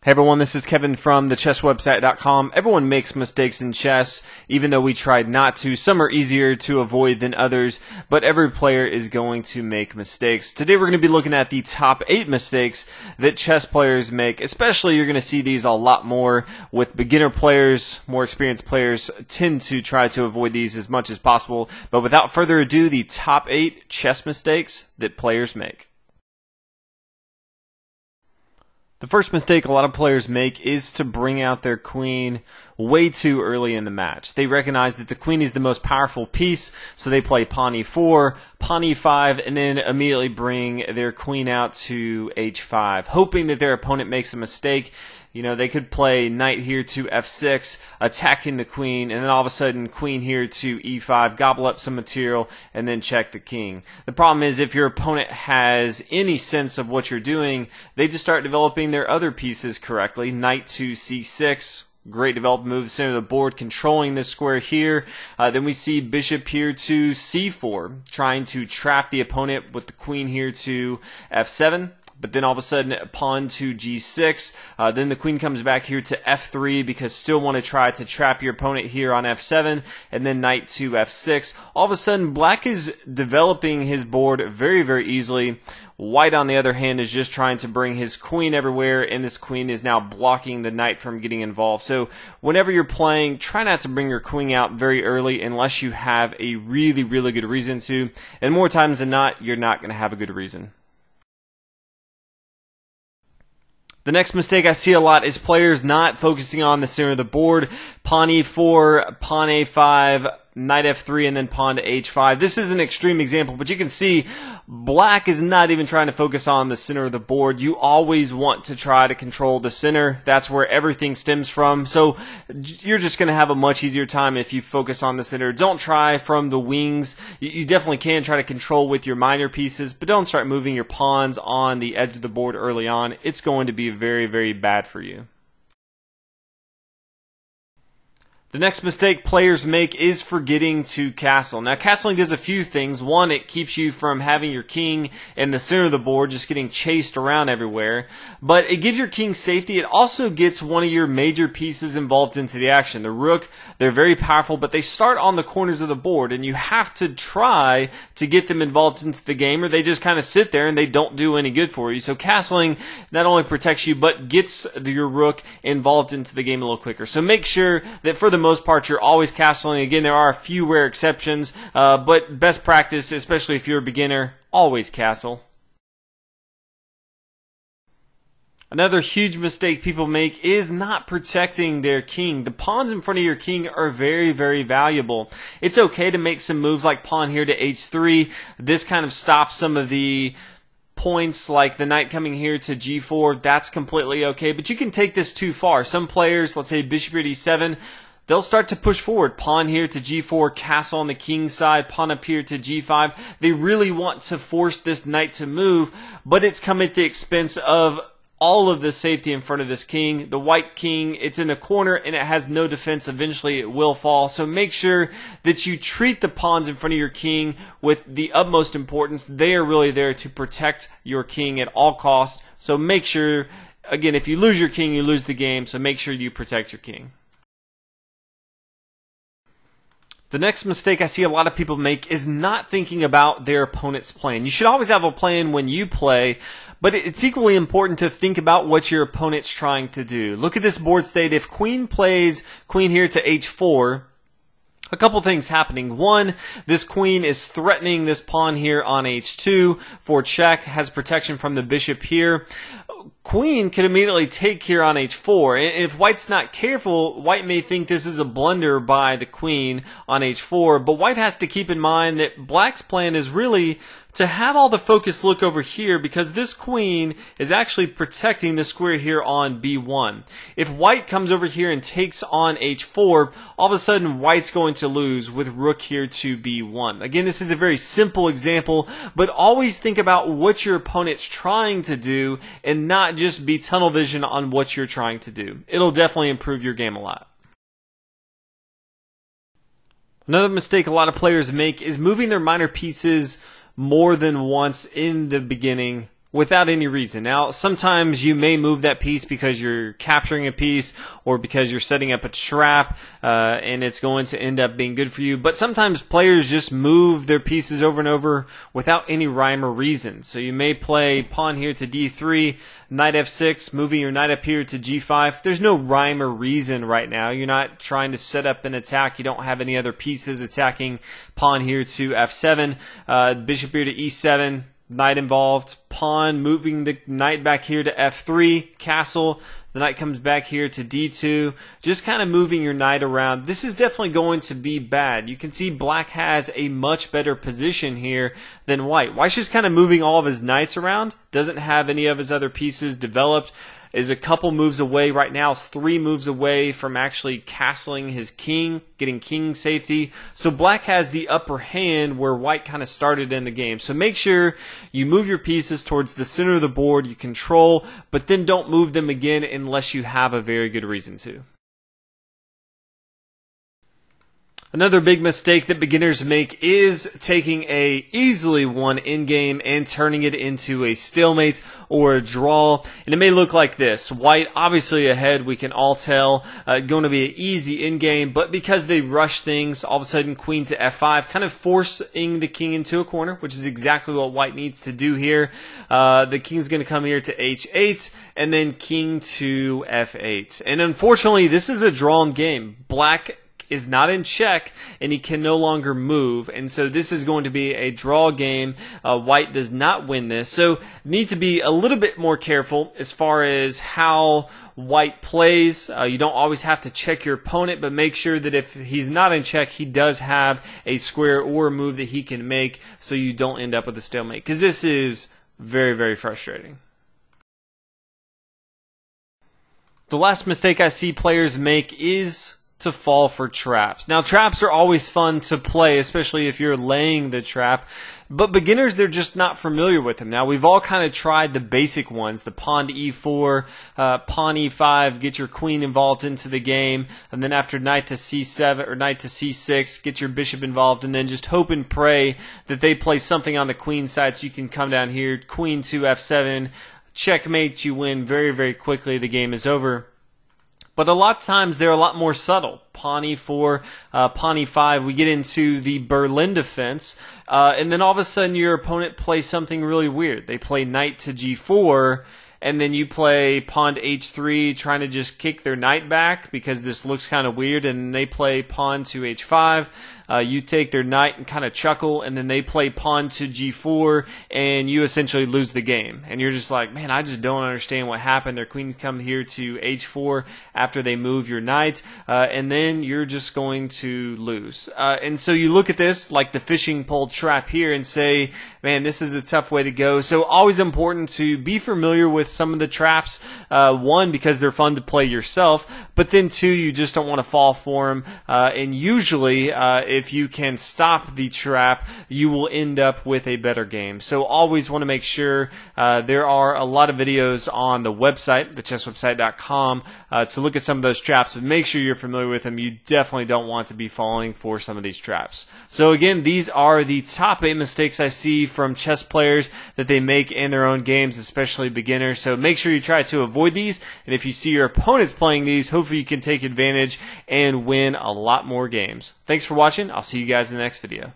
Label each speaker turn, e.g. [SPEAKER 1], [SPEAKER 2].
[SPEAKER 1] Hey everyone, this is Kevin from thechesswebsite.com. Everyone makes mistakes in chess, even though we tried not to. Some are easier to avoid than others, but every player is going to make mistakes. Today we're going to be looking at the top 8 mistakes that chess players make. Especially you're going to see these a lot more with beginner players. More experienced players tend to try to avoid these as much as possible. But without further ado, the top 8 chess mistakes that players make. The first mistake a lot of players make is to bring out their queen way too early in the match. They recognize that the queen is the most powerful piece, so they play pawn e4, pawn e5, and then immediately bring their queen out to h5, hoping that their opponent makes a mistake. You know, they could play knight here to f6, attacking the queen, and then all of a sudden queen here to e5, gobble up some material, and then check the king. The problem is if your opponent has any sense of what you're doing, they just start developing their other pieces correctly. Knight to c6. Great development move, center of the board, controlling this square here. Then we see bishop here to c4, trying to trap the opponent with the queen here to f7. But then all of a sudden, pawn to g6. Then the queen comes back here to f3 because still want to try to trap your opponent here on f7. And then knight to f6. All of a sudden, black is developing his board very, very easily. White, on the other hand, is just trying to bring his queen everywhere, and this queen is now blocking the knight from getting involved. So whenever you're playing, try not to bring your queen out very early unless you have a really, really good reason to. And more times than not, you're not going to have a good reason. The next mistake I see a lot is players not focusing on the center of the board. Pawn e4, pawn a5, knight f3, and then pawn to h5. This is an extreme example, but you can see black is not even trying to focus on the center of the board. You always want to try to control the center. That's where everything stems from. So you're just going to have a much easier time if you focus on the center. Don't try from the wings. You definitely can try to control with your minor pieces, but don't start moving your pawns on the edge of the board early on. It's going to be very, very bad for you. The next mistake players make is forgetting to castle. Now, castling does a few things. One, it keeps you from having your king in the center of the board, just getting chased around everywhere. But it gives your king safety. It also gets one of your major pieces involved into the action. The rook, they're very powerful, but they start on the corners of the board, and you have to try to get them involved into the game, or they just kind of sit there and they don't do any good for you. So castling not only protects you, but gets your rook involved into the game a little quicker. So make sure that for the most part you're always castling. Again, there are a few rare exceptions, but best practice, especially if you're a beginner, always castle. Another huge mistake people make is not protecting their king. The pawns in front of your king are very, very valuable. It's okay to make some moves like pawn here to h3. This kind of stops some of the points like the knight coming here to g4. That's completely okay, but you can take this too far. Some players, let's say bishop here to e7, they'll start to push forward. Pawn here to g4, castle on the king side, pawn up here to g5. They really want to force this knight to move, but it's come at the expense of all of the safety in front of this king. The white king, it's in the corner and it has no defense. Eventually it will fall. So make sure that you treat the pawns in front of your king with the utmost importance. They are really there to protect your king at all costs. So make sure, again, if you lose your king, you lose the game. So make sure you protect your king. The next mistake I see a lot of people make is not thinking about their opponent's plan. You should always have a plan when you play, but it's equally important to think about what your opponent's trying to do. Look at this board state. If queen plays queen here to h4, a couple things happening. One, this queen is threatening this pawn here on h2 for check, has protection from the bishop here. Queen could immediately take here on h4, and if white's not careful, white may think this is a blunder by the queen on h4, but white has to keep in mind that black's plan is really to have all the focus look over here because this queen is actually protecting the square here on b1. If white comes over here and takes on h4, all of a sudden white's going to lose with rook here to b1. Again, this is a very simple example, but always think about what your opponent's trying to do and not just be tunnel vision on what you're trying to do. It'll definitely improve your game a lot. Another mistake a lot of players make is moving their minor pieces more than once in the beginning without any reason. Now, sometimes you may move that piece because you're capturing a piece or because you're setting up a trap, and it's going to end up being good for you. But sometimes players just move their pieces over and over without any rhyme or reason. So you may play pawn here to d3, knight f6, moving your knight up here to g5. There's no rhyme or reason right now. You're not trying to set up an attack. You don't have any other pieces attacking. Pawn here to f7, bishop here to e7. Knight involved, pawn moving the knight back here to f3, castle, the knight comes back here to d2, just kind of moving your knight around. This is definitely going to be bad. You can see black has a much better position here than white. White's just kind of moving all of his knights around, doesn't have any of his other pieces developed, is a couple moves away. Right now is 3 moves away from actually castling his king, getting king safety. So black has the upper hand where white kind of started in the game. So make sure you move your pieces towards the center of the board you control, but then don't move them again unless you have a very good reason to. Another big mistake that beginners make is taking a easily won endgame and turning it into a stalemate or a draw. And it may look like this. White obviously ahead, we can all tell, going to be an easy endgame, but because they rush things, all of a sudden queen to f5, kind of forcing the king into a corner, which is exactly what white needs to do here. The king's going to come here to h8 and then king to f8. And unfortunately, this is a drawn game. Black is not in check and he can no longer move, and so this is going to be a draw game. White does not win this, so need to be a little bit more careful as far as how white plays. You don't always have to check your opponent, but make sure that if he's not in check, he does have a square or a move that he can make, so you don't end up with a stalemate, because this is very, very frustrating. The last mistake I see players make is to fall for traps. Now, traps are always fun to play, especially if you're laying the trap, but beginners, they're just not familiar with them. Now, we've all kind of tried the basic ones, the pawn to e4, pawn e5, get your queen involved into the game, and then after knight to c7 or knight to c6, get your bishop involved, and then just hope and pray that they play something on the queen side so you can come down here, queen to f7, checkmate, you win very, very quickly, the game is over. But a lot of times they're a lot more subtle. Pawn e4, pawn e5, we get into the Berlin defense, and then all of a sudden your opponent plays something really weird. They play knight to g4, and then you play pawn to h3, trying to just kick their knight back because this looks kind of weird, and they play pawn to h5. You take their knight and kind of chuckle, and then they play pawn to g4, and you essentially lose the game. And you're just like, man, I just don't understand what happened. Their queen come here to h4 after they move your knight, and then you're just going to lose. And so you look at this like the fishing pole trap here and say, man, this is a tough way to go. So always important to be familiar with some of the traps. One, because they're fun to play yourself, but then two, you just don't want to fall for them. And usually, if you can stop the trap, you will end up with a better game. So always want to make sure there are a lot of videos on the website, thechesswebsite.com, to look at some of those traps, but make sure you're familiar with them. You definitely don't want to be falling for some of these traps. So again, these are the top 8 mistakes I see from chess players that they make in their own games, especially beginners. So make sure you try to avoid these, and if you see your opponents playing these, hopefully you can take advantage and win a lot more games. Thanks for watching. I'll see you guys in the next video.